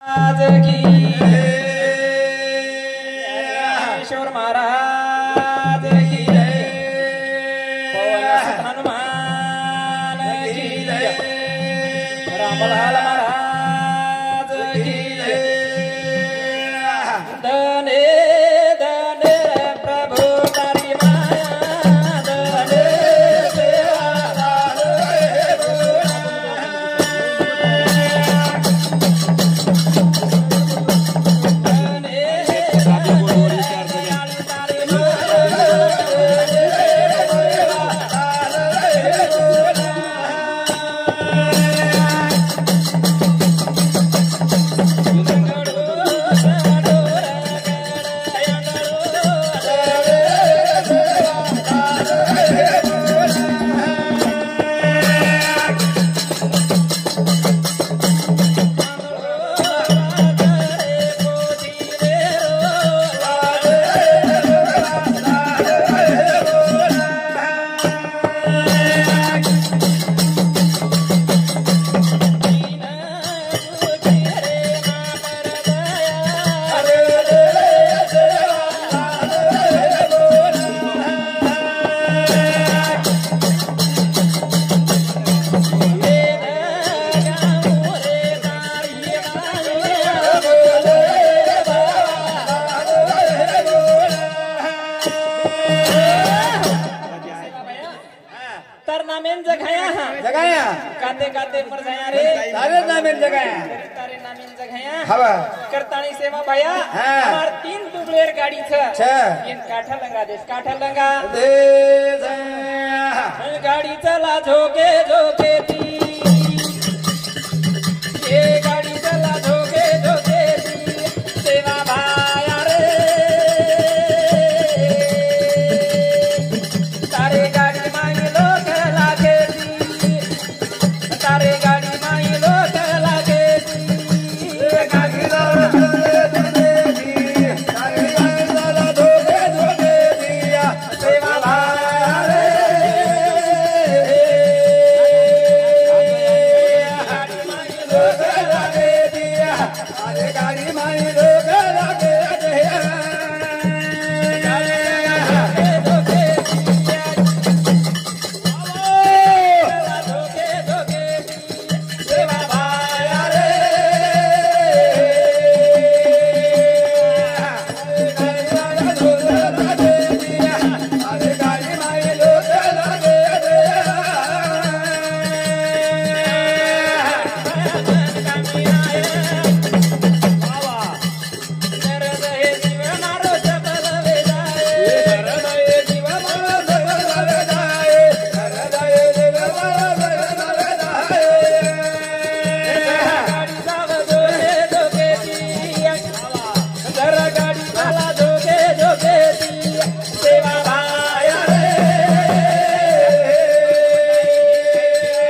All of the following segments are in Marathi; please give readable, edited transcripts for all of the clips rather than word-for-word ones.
आज की ईश्वर महाराज की पवन सुत हनुमान की रामलाल महाराज की धने धने प्रभु तारी माया धने जगाया काते काते मर जाया रे तारे नामें जगाया तारे नामीन जगाया हवा करतानी सेवा भया हाँ। हमार 3 दुबलेर गाड़ी छ इन काठा लंगा देश काठा लंगा दे गाड़ी चला झोके झोके दी ये गाड़ी चला झोके झोके दी सेवा भाया रे तारे गाड़ी माई लोग लागे दी तारे गाड़ी माई लोग लागे दी गाड़ी दे दी तारे गाड़ी धोके धोके दिया सेवा भाया रे गाड़ी माई लोग लगे दिया अरे गाड़ी माई लोग लगे दिया धोके धोके धोके सेवा भाया रे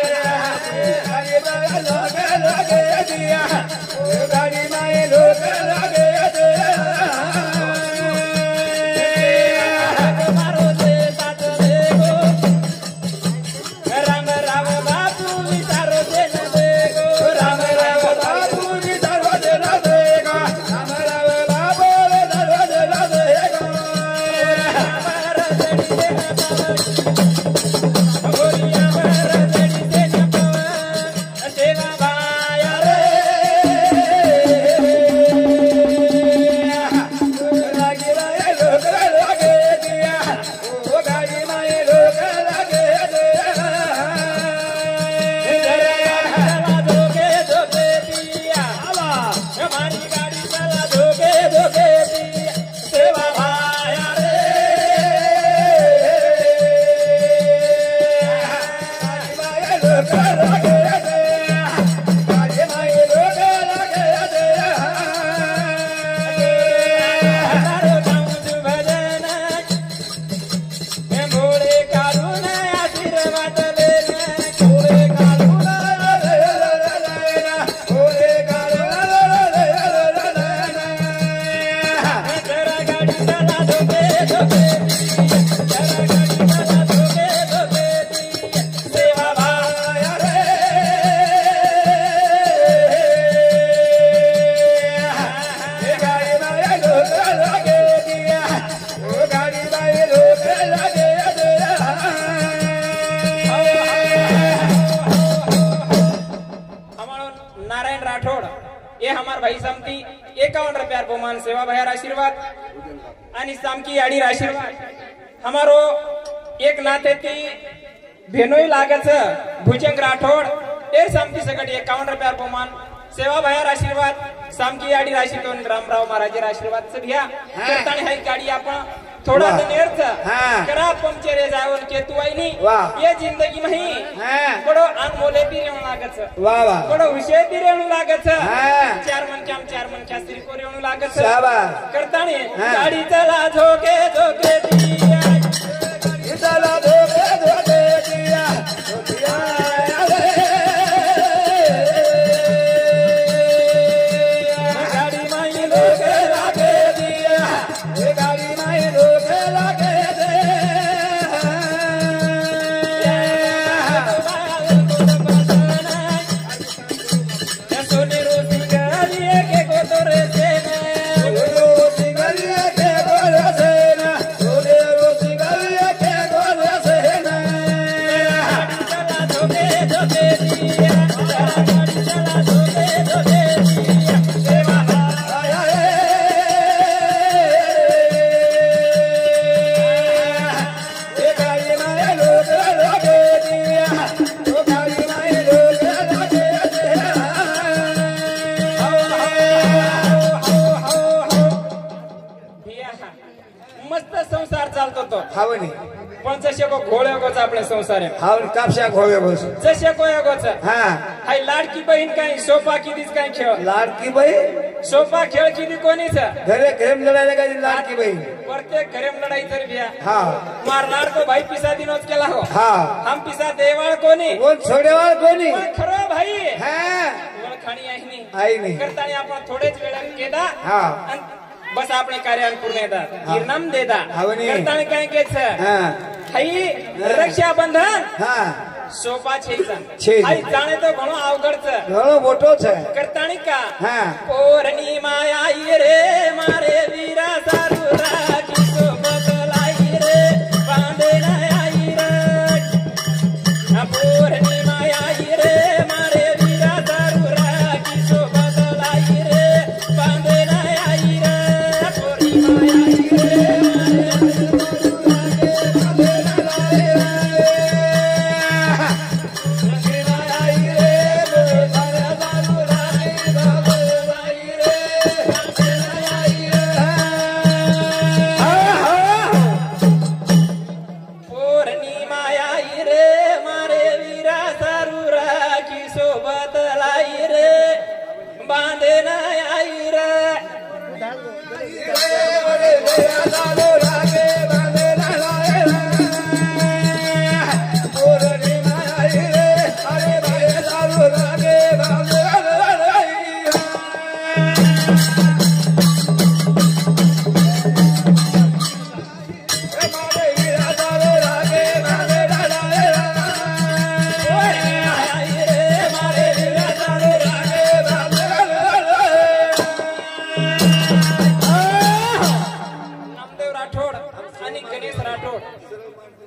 अरे गाड़ी माई लोग लगे गाड़ी माई लोग लगे राम राम बाबू विचारो दे गो राम राम बाबू जी दरवाजा देगा राम राम बाबू दरवाजा देगा सेवा भाया रे लगे दिया ओ गाड़ी माई लोग लगे धोके धोके दिया हमारी गाड़ी चला धोके धोके दिया सेवा भाया रे तारो गाँव भजन भोले कारुण आशीर्वाद लेना भोले कारुण ये हमार भाई समती 51 रुपया बहुमान सेवा भैया आशीर्वाद आणि सामकी याडी आशीर्वाद हमारो एक नाते ती भेनोई लागच भुजंग राठोड एर सामती सकट 51 रुपया बहुमान सेवा भैया आशीर्वाद सामकी याडी आशीर्वाद रामराव महाराज आशीर्वाद से भैया करताने हाई गाडी आपण थोड़ा नेरच करा पंक्चर जावन के तू आई नहीं ये जिंदगी में ही बड़ो अनमोले भी रेणू लागत वाह वाह बड़ो विषय भी रेणू लागत चार मन क्या स्त्री को रेणू लागत करता नहीं गाड़ी चला झोके झोके दिया चला झोके झोके दिया गाड़ी माई लोगे लागे दिया गाड़ी माई लोगे लागे दे सोने रोटी गालिए के गोतरे से मस्त संसार चालतो तो हावनी पण जसे को घोळे गोच आपले संसार आहे हावन कापशा घोवे गोस जसे को गोच हां हाय लाडकी बहीण काय सोपा कितीच काय खेळ लाडकी बाई सोपा खेळ किती कोणीच घरे घरेम लढायला काय लाडकी बाई प्रत्येक घरेम लढाई तर भ्या हां मार लाडको भाई पिसा दिनोच केला हो हां हम पिसा देवाळ कोणी कोण छोडेवाळ कोणी खरं भाई हां खाणी आहे नाही आई नाही करताना आपण थोडेच वेळाने केदा हां बस आपले कार्य पूर्ण येतात निर्नाम देता हावनी करताना काय केच हां हाई रक्षाबंधन हां सोपा छेचा छे हाई जाणे तो घणो अवघडच घणो मोठो છે करतानी का हां पोरणी माया आई रे मारे वीरा सारू राखी तो बदलाई रे बांधे ना आई रे पोरणी माया आई रे मारे वीरा सारू राखी तो बदलाई रे बांधे ना आई रे पोरणी माया आई रे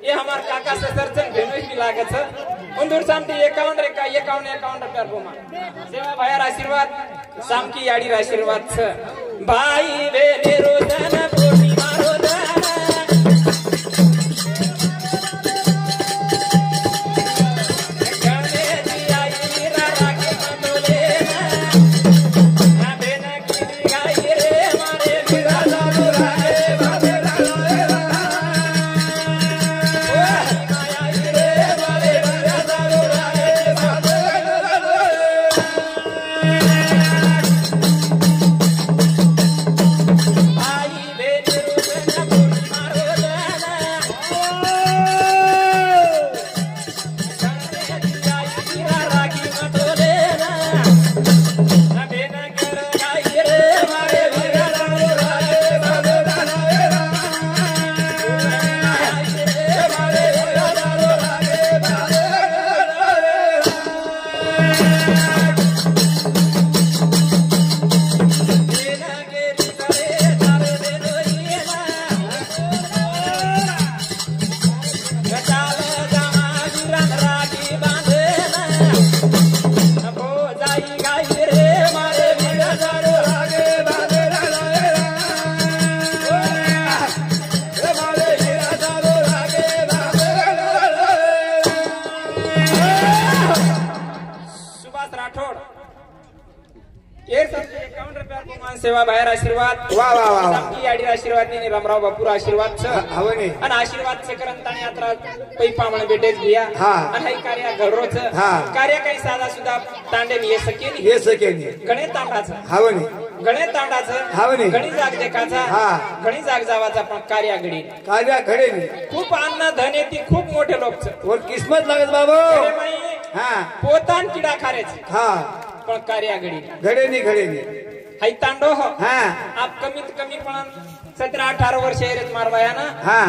ये हमार काका से सर्जन भेनो ही लागत उंदूर सामती 51 रुपया बोमा सेवा भाई आशीर्वाद साम की याडी आशीर्वाद छ भाई वेले रोजन पूर्णिमा रोजन गणे दिया ईरा राखे मंडोले ना बेना की गाई रे मारे वीरा लालो राहे ₹51 बहुमान सेवा बाहेर आशीर्वाद वा वा वा वा सामकी आडी आशीर्वाद ने रामराव बापूर आशीर्वाद छ हवने आणि आशीर्वाद से करंताने यात्रा पै पामण बेटेच बिया हा. आणि हे कार्य घडरोच हा. कार्य काही साधा सुद्धा तांडे ये सकेनी ये सकेनी गणे तांडाचं हवने गणे तांडाचं हावने. गणी जाग देखाचा हा. गणी जाग जावाचा पण कार्य घडी कार्या खडे नी खूप अन्न धन येते खूप मोठे लोक छ और किस्मत लागत बाबू अरे बाई हा पोतान किडा खारेच हा पण कार्य घडी घडे नी हाय तांडो हो हा आप कमीत कमी पण 17-18 वर्ष एरेत मारवाया ना हा